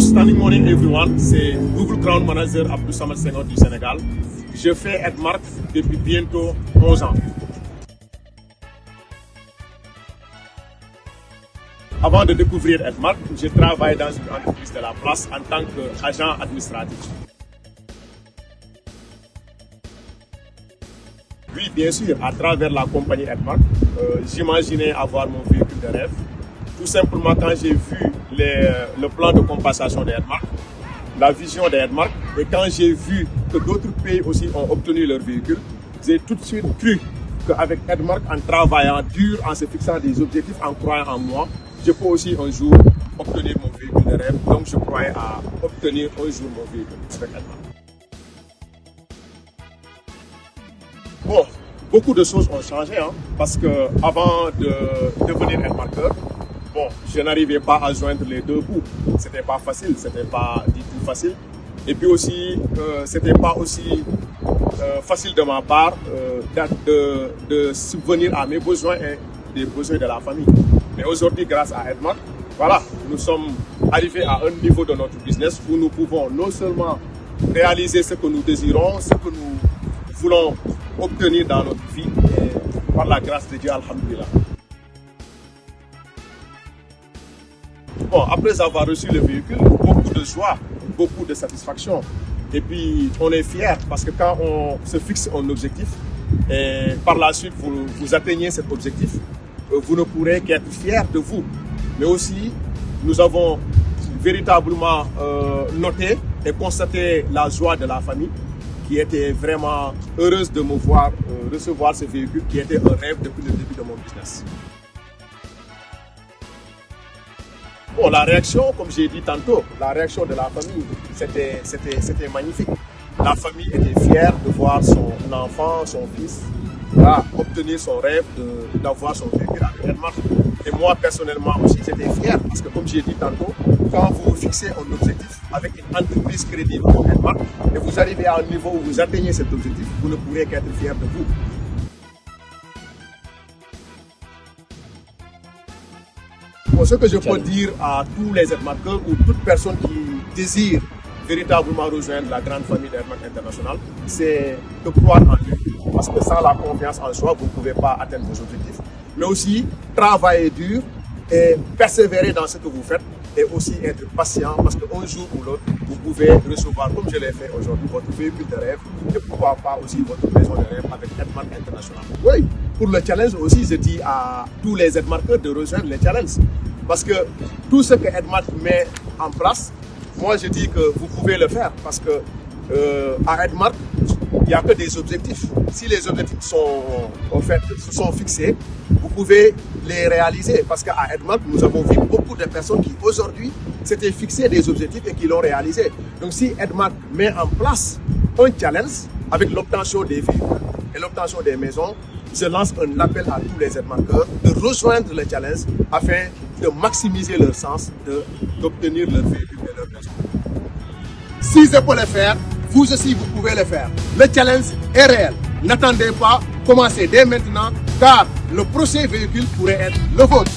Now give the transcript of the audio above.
Standing morning everyone, c'est Google Crown Manager Abdou Samad Senghor du Sénégal. Je fais Edmark depuis bientôt 11 ans. Avant de découvrir Edmark, je travaille dans une entreprise de la place en tant qu'agent administratif. Oui, bien sûr, à travers la compagnie Edmark, j'imaginais avoir mon véhicule de rêve. Tout simplement quand j'ai vu le plan de compensation de Edmark, la vision de Edmark, et quand j'ai vu que d'autres pays aussi ont obtenu leur véhicule, j'ai tout de suite cru qu'avec Edmark, en travaillant dur, en se fixant des objectifs, en croyant en moi, je peux aussi un jour obtenir mon véhicule de rêve. Donc je croyais à obtenir un jour mon véhicule avec Edmark. Bon, beaucoup de choses ont changé, parce que avant de devenir Edmarkeur, bon, je n'arrivais pas à joindre les deux bouts. C'était pas facile, c'était pas du tout facile. Et puis aussi, c'était pas aussi facile de ma part de subvenir à mes besoins et des besoins de la famille. Mais aujourd'hui, grâce à Edmark, voilà, nous sommes arrivés à un niveau de notre business où nous pouvons non seulement réaliser ce que nous désirons, ce que nous voulons obtenir dans notre vie, et par la grâce de Dieu, alhamdoulilah. Bon, après avoir reçu le véhicule, beaucoup de joie, beaucoup de satisfaction. Et puis, on est fiers parce que quand on se fixe un objectif et par la suite vous atteignez cet objectif, vous ne pourrez qu'être fiers de vous. Mais aussi, nous avons véritablement noté et constaté la joie de la famille qui était vraiment heureuse de me voir recevoir ce véhicule qui était un rêve depuis le début de mon business. Bon, la réaction, comme j'ai dit tantôt, la réaction de la famille, c'était magnifique. La famille était fière de voir son enfant, son fils, obtenir son rêve d'avoir son véhicule avec Edmark. Et moi, personnellement aussi, j'étais fier parce que, comme j'ai dit tantôt, quand vous fixez un objectif avec une entreprise crédible comme Edmark et vous arrivez à un niveau où vous atteignez cet objectif, vous ne pourrez qu'être fier de vous. Bon, ce que je peux dire à tous les Edmarkeurs ou toute personne qui désire véritablement rejoindre la grande famille d'Edmark International, c'est de croire en lui. Parce que sans la confiance en soi, vous ne pouvez pas atteindre vos objectifs. Mais aussi, travailler dur et persévérer dans ce que vous faites et aussi être patient parce qu'un jour ou l'autre, vous pouvez recevoir, comme je l'ai fait aujourd'hui, votre véhicule de rêve et pourquoi pas aussi votre maison de rêve avec Edmark International. Oui, pour le challenge aussi, je dis à tous les Edmarkeurs de rejoindre les challenges. Parce que tout ce que Edmark met en place, moi je dis que vous pouvez le faire parce que à Edmark, il n'y a que des objectifs. Si les objectifs sont fixés, vous pouvez les réaliser. Parce qu'à Edmark, nous avons vu beaucoup de personnes qui aujourd'hui s'étaient fixées des objectifs et qui l'ont réalisé. Donc si Edmark met en place un challenge avec l'obtention des véhicules et l'obtention des maisons, je lance un appel à tous les Edmarkeurs de rejoindre le challenge afin de maximiser leur chance d'obtenir leur véhicule et leur maison. Si je peux le faire, vous aussi vous pouvez le faire. Le challenge est réel. N'attendez pas, commencez dès maintenant car le prochain véhicule pourrait être le vôtre.